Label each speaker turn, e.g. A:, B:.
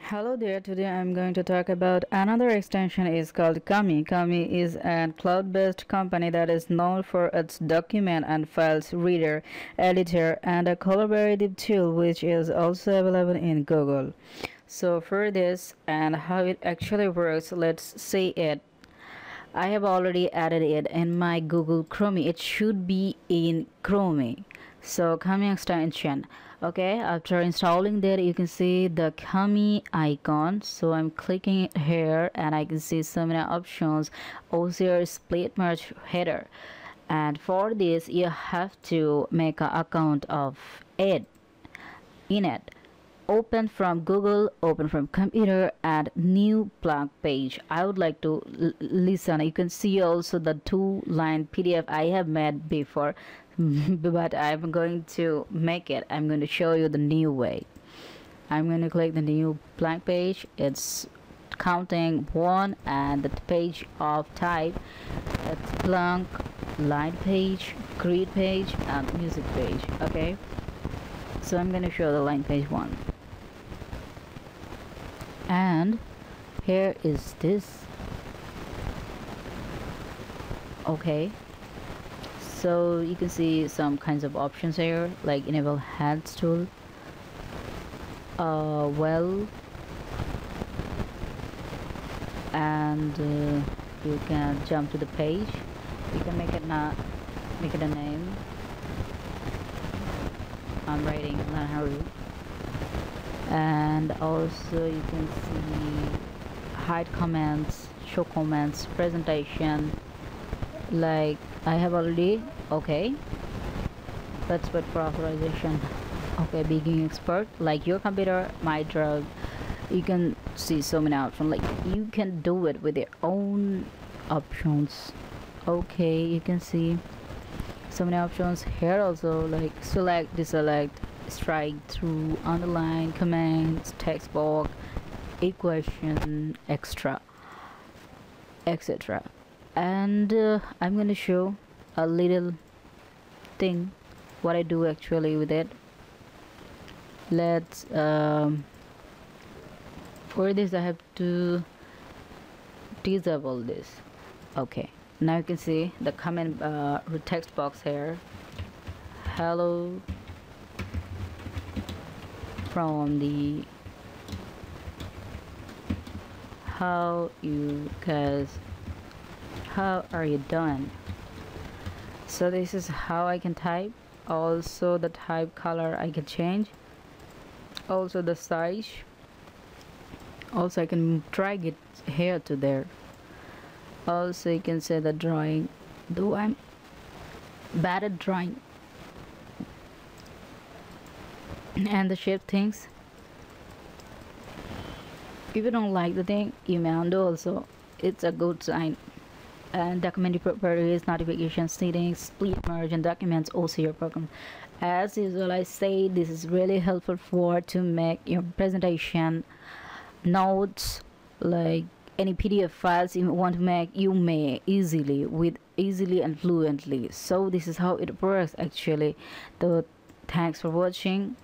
A: Hello there, today I'm going to talk about another extension is called Kami. Kami is a cloud-based company that is known for its document and files reader, editor, and a collaborative tool which is also available in Google. So for this and how it actually works, let's see it. I have already added it in my Google Chrome. It should be in Chrome. So Kami extension. Okay, after installing that, you can see the Kami icon. So I'm clicking it here and I can see so many options. OCR split merge header. And for this, you have to make an account of it in it. Open from Google, open from computer, add new blank page. I would like to listen. You can see also the 2-line PDF I have made before but I'm going to make it. I'm going to show you the new way. I'm going to click the new blank page. It's counting 1 and the page of type. It's blank, line page, grid page, and music page. Okay, so I'm going to show the line page 1. And here is this. Okay, so you can see some kinds of options here, like enable heads tool, well, and you can jump to the page. You can make it a name. I'm writing Lanharu. And also you can see hide comments, show comments, presentation, like I have already. Okay, let's wait for authorization. Okay, beginning expert, like your computer, my drug. You can see so many options, like you can do it with your own options. Okay, you can see so many options here also, like select, deselect, strike through, underline, commands, text box, equation, extra, etc. And I'm going to show a little thing what I do actually with it. Let's for this I have to disable this. Okay, now you can see the comment text box here. Hello from the how you guys, how are you doing? So this is how I can type. Also the type color I can change, also the size. Also I can drag it here to there. Also you can say the drawing, though I'm bad at drawing, and the shape things. If you don't like the thing, you may undo also. It's a good sign. And document properties, notification settings, split merge, and documents OCR program. As usual, I say this is really helpful for to make your presentation, notes, like any PDF files you want to make. You may easily and fluently. So this is how it works actually. So thanks for watching.